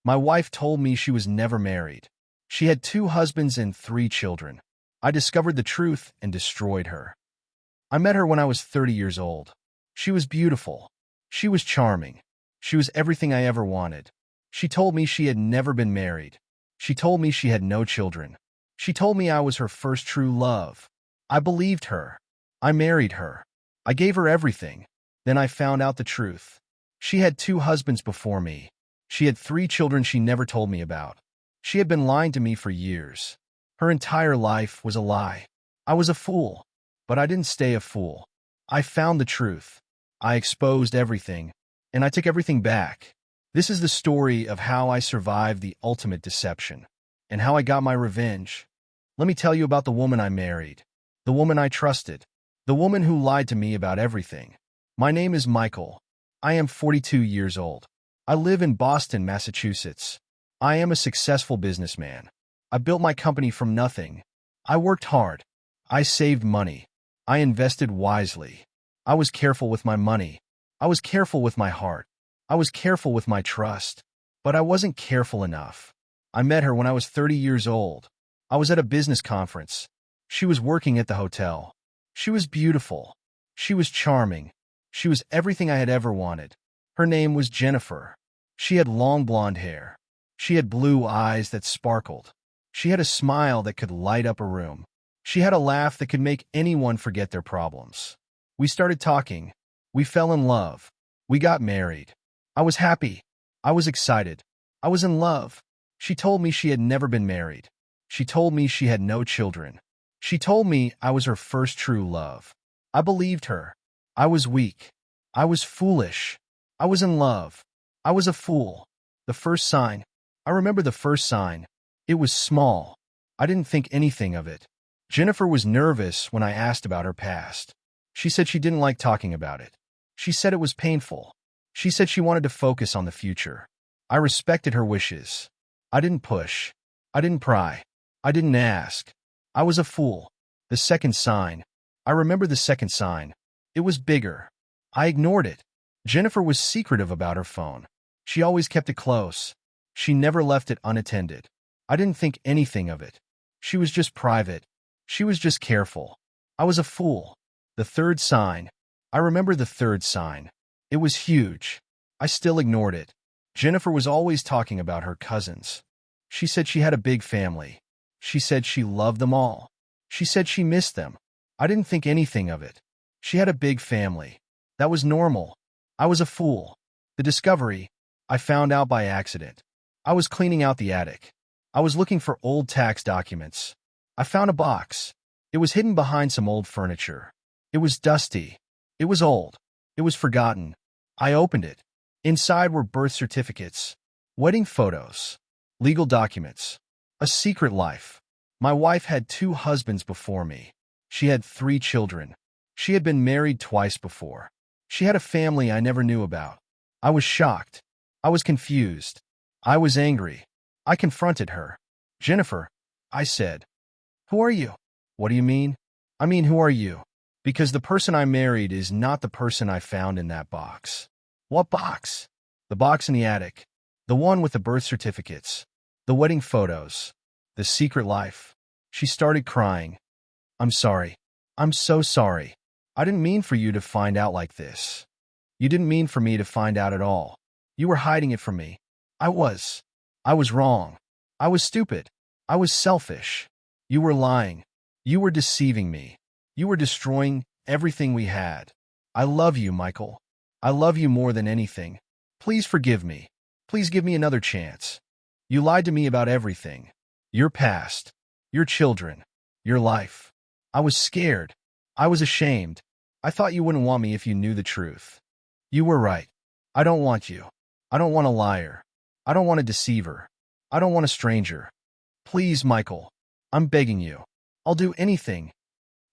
My wife told me she was never married. She had 2 husbands and 3 children. I discovered the truth and destroyed her. I met her when I was 30 years old. She was beautiful. She was charming. She was everything I ever wanted. She told me she had never been married. She told me she had no children. She told me I was her first true love. I believed her. I married her. I gave her everything. Then I found out the truth. She had 2 husbands before me. She had 3 children she never told me about. She had been lying to me for years. Her entire life was a lie. I was a fool. But I didn't stay a fool. I found the truth. I exposed everything. And I took everything back. This is the story of how I survived the ultimate deception. And how I got my revenge. Let me tell you about the woman I married. The woman I trusted. The woman who lied to me about everything. My name is Michael. I am 42 years old. I live in Boston, Massachusetts. I am a successful businessman. I built my company from nothing. I worked hard. I saved money. I invested wisely. I was careful with my money. I was careful with my heart. I was careful with my trust. But I wasn't careful enough. I met her when I was 30 years old. I was at a business conference. She was working at the hotel. She was beautiful. She was charming. She was everything I had ever wanted. Her name was Jennifer. She had long blonde hair. She had blue eyes that sparkled. She had a smile that could light up a room. She had a laugh that could make anyone forget their problems. We started talking. We fell in love. We got married. I was happy. I was excited. I was in love. She told me she had never been married. She told me she had no children. She told me I was her first true love. I believed her. I was weak. I was foolish. I was in love. I was a fool. The first sign. I remember the first sign. It was small. I didn't think anything of it. Jennifer was nervous when I asked about her past. She said she didn't like talking about it. She said it was painful. She said she wanted to focus on the future. I respected her wishes. I didn't push. I didn't pry. I didn't ask. I was a fool. The second sign. I remember the second sign. It was bigger. I ignored it. Jennifer was secretive about her phone. She always kept it close. She never left it unattended. I didn't think anything of it. She was just private. She was just careful. I was a fool. The third sign. I remember the third sign. It was huge. I still ignored it. Jennifer was always talking about her cousins. She said she had a big family. She said she loved them all. She said she missed them. I didn't think anything of it. She had a big family. That was normal. I was a fool. The discovery. I found out by accident. I was cleaning out the attic. I was looking for old tax documents. I found a box. It was hidden behind some old furniture. It was dusty. It was old. It was forgotten. I opened it. Inside were birth certificates, wedding photos, legal documents, a secret life. My wife had 2 husbands before me. She had 3 children. She had been married twice before. She had a family I never knew about. I was shocked. I was confused. I was angry. I confronted her. Jennifer, I said, "Who are you?" "What do you mean?" "I mean, who are you? Because the person I married is not the person I found in that box." "What box?" "The box in the attic. The one with the birth certificates. The wedding photos. The secret life." She started crying. "I'm sorry. I'm so sorry. I didn't mean for you to find out like this. You didn't mean for me to find out at all. You were hiding it from me. I was wrong. I was stupid. I was selfish. You were lying. You were deceiving me. You were destroying everything we had. I love you, Michael. I love you more than anything. Please forgive me. Please give me another chance. You lied to me about everything. Your past. Your children. Your life. I was scared. I was ashamed. I thought you wouldn't want me if you knew the truth. You were right. I don't want you. I don't want a liar. I don't want a deceiver. I don't want a stranger. Please, Michael. I'm begging you. I'll do anything.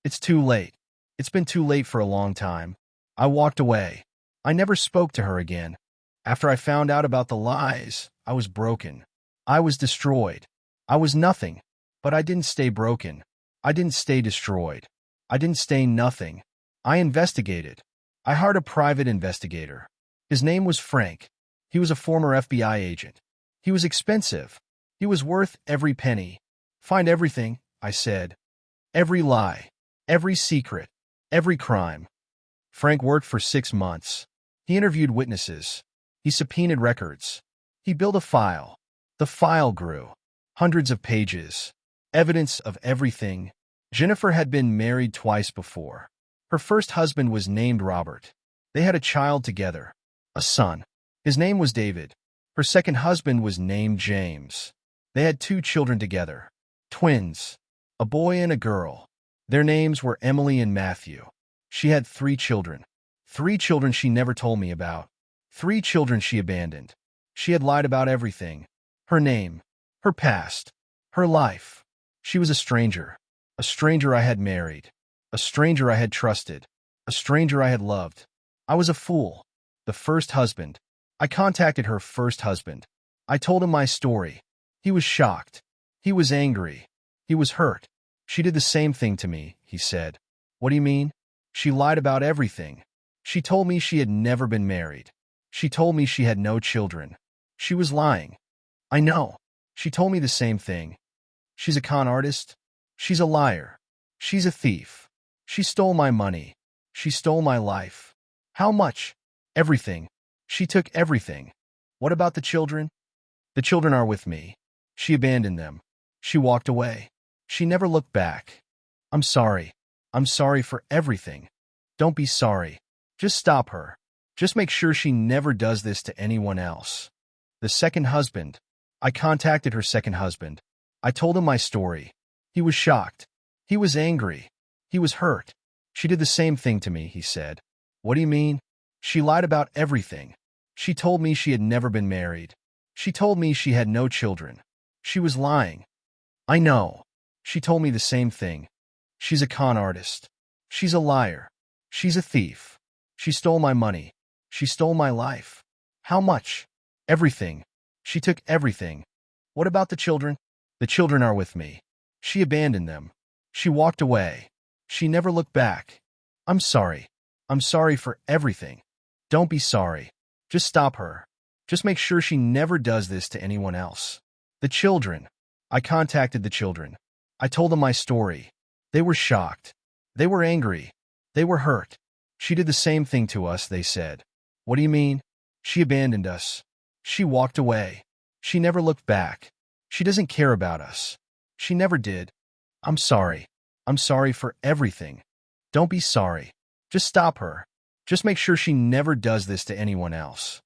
It's too late. It's been too late for a long time." I walked away. I never spoke to her again. After I found out about the lies, I was broken. I was destroyed. I was nothing. But I didn't stay broken. I didn't stay destroyed. I didn't stay nothing. I investigated. I hired a private investigator. His name was Frank. He was a former FBI agent. He was expensive. He was worth every penny. Find everything, I said. Every lie, every secret, every crime. Frank worked for 6 months. He interviewed witnesses. He subpoenaed records. He built a file. The file grew. Hundreds of pages. Evidence of everything. Jennifer had been married twice before. Her first husband was named Robert. They had a child together, a son. His name was David. Her second husband was named James. They had 2 children together, twins, a boy and a girl. Their names were Emily and Matthew. She had 3 children. 3 children she never told me about. 3 children she abandoned. She had lied about everything. Her name, her past, her life. She was a stranger I had married, a stranger I had trusted, a stranger I had loved. I was a fool. The first husband. I contacted her first husband. I told him my story. He was shocked. He was angry. He was hurt. She did the same thing to me, he said. What do you mean? She lied about everything. She told me she had never been married. She told me she had no children. She was lying. I know. She told me the same thing. She's a con artist. She's a liar. She's a thief. She stole my money. She stole my life. How much? Everything. She took everything. What about the children? The children are with me. She abandoned them. She walked away. She never looked back. I'm sorry. I'm sorry for everything. Don't be sorry. Just stop her. Just make sure she never does this to anyone else. The second husband. I contacted her second husband. I told him my story. He was shocked. He was angry. He was hurt. She did the same thing to me, he said. What do you mean? She lied about everything. She told me she had never been married. She told me she had no children. She was lying. I know. She told me the same thing. She's a con artist. She's a liar. She's a thief. She stole my money. She stole my life. How much? Everything. She took everything. What about the children? The children are with me. She abandoned them. She walked away. She never looked back. I'm sorry. I'm sorry for everything. Don't be sorry. Just stop her. Just make sure she never does this to anyone else. The children. I contacted the children. I told them my story. They were shocked. They were angry. They were hurt. She did the same thing to us, they said. What do you mean? She abandoned us. She walked away. She never looked back. She doesn't care about us. She never did. I'm sorry. I'm sorry for everything. Don't be sorry. Just stop her. Just make sure she never does this to anyone else.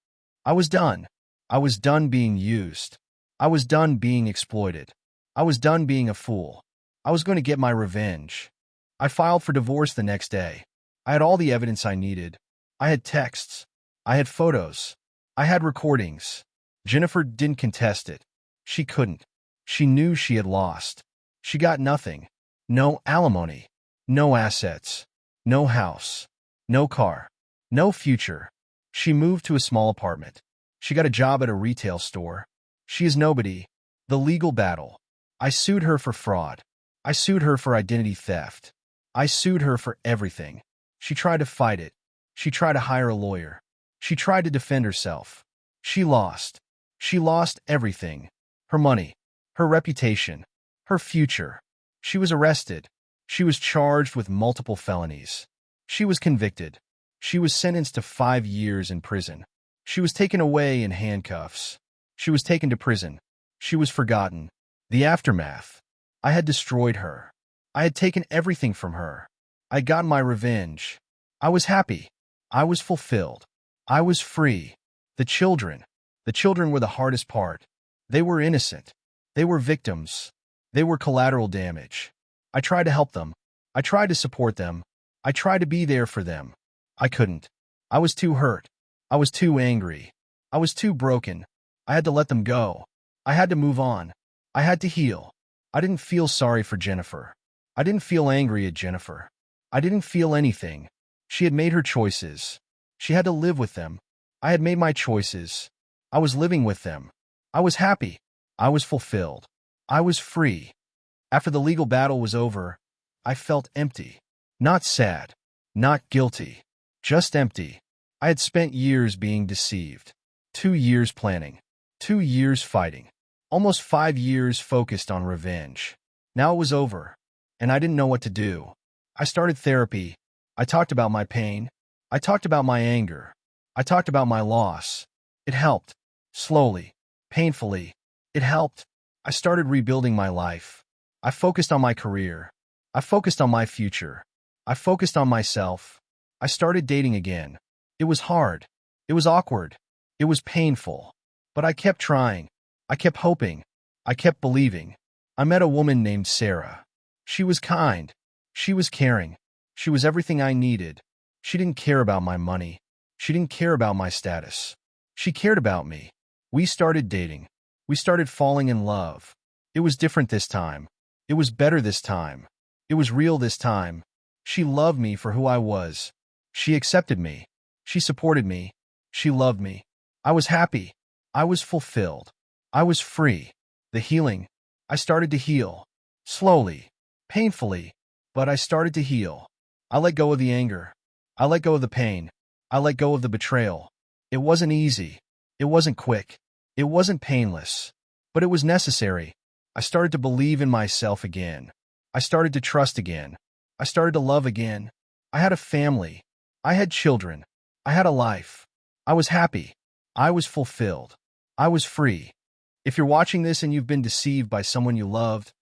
I was done. I was done being used. I was done being exploited. I was done being a fool. I was going to get my revenge. I filed for divorce the next day. I had all the evidence I needed. I had texts. I had photos. I had recordings. Jennifer didn't contest it. She couldn't. She knew she had lost. She got nothing. No alimony. No assets. No house. No car. No future. She moved to a small apartment. She got a job at a retail store. She is nobody. The legal battle. I sued her for fraud. I sued her for identity theft. I sued her for everything. She tried to fight it. She tried to hire a lawyer. She tried to defend herself. She lost. She lost everything. Her money. Her reputation. Her future. She was arrested. She was charged with multiple felonies. She was convicted. She was sentenced to 5 years in prison. She was taken away in handcuffs. She was taken to prison. She was forgotten. The aftermath. I had destroyed her. I had taken everything from her. I got my revenge. I was happy. I was fulfilled. I was free. The children. The children were the hardest part. They were innocent. They were victims. They were collateral damage. I tried to help them. I tried to support them. I tried to be there for them. I couldn't. I was too hurt. I was too angry. I was too broken. I had to let them go. I had to move on. I had to heal. I didn't feel sorry for Jennifer. I didn't feel angry at Jennifer. I didn't feel anything. She had made her choices. She had to live with them. I had made my choices. I was living with them. I was happy. I was fulfilled. I was free. After the legal battle was over, I felt empty. Not sad. Not guilty. Just empty. I had spent years being deceived. 2 years planning. 2 years fighting. Almost 5 years focused on revenge. Now it was over, and I didn't know what to do. I started therapy. I talked about my pain. I talked about my anger. I talked about my loss. It helped. Slowly. Painfully. It helped. I started rebuilding my life. I focused on my career. I focused on my future. I focused on myself. I started dating again. It was hard. It was awkward. It was painful. But I kept trying. I kept hoping. I kept believing. I met a woman named Sarah. She was kind. She was caring. She was everything I needed. She didn't care about my money. She didn't care about my status. She cared about me. We started dating. We started falling in love. It was different this time. It was better this time. It was real this time. She loved me for who I was. She accepted me. She supported me. She loved me. I was happy. I was fulfilled. I was free. The healing. I started to heal. Slowly. Painfully. But I started to heal. I let go of the anger. I let go of the pain. I let go of the betrayal. It wasn't easy. It wasn't quick. It wasn't painless. But it was necessary. I started to believe in myself again. I started to trust again. I started to love again. I had a family. I had children. I had a life. I was happy. I was fulfilled. I was free. If you're watching this and you've been deceived by someone you loved,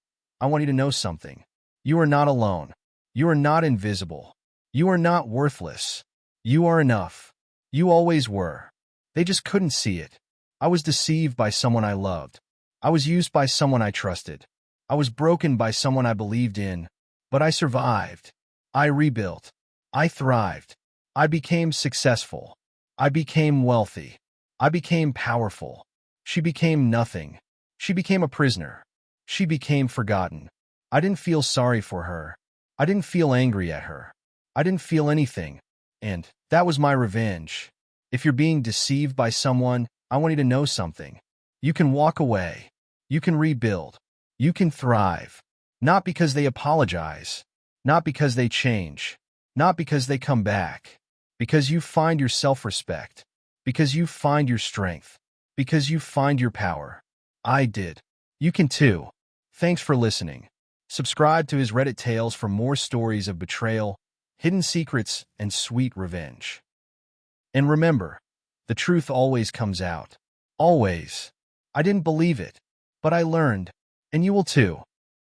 I want you to know something. You are not alone. You are not invisible. You are not worthless. You are enough. You always were. They just couldn't see it. I was deceived by someone I loved. I was used by someone I trusted. I was broken by someone I believed in. But I survived. I rebuilt. I thrived. I became successful. I became wealthy. I became powerful. She became nothing. She became a prisoner. She became forgotten. I didn't feel sorry for her. I didn't feel angry at her. I didn't feel anything. And that was my revenge. If you're being deceived by someone, I want you to know something. You can walk away. You can rebuild. You can thrive. Not because they apologize. Not because they change. Not because they come back. Because you find your self-respect. Because you find your strength. Because you find your power. I did. You can too. Thanks for listening. Subscribe to his Reddit tales for more stories of betrayal, hidden secrets, and sweet revenge. And remember, the truth always comes out. Always. I didn't believe it, but I learned, and you will too.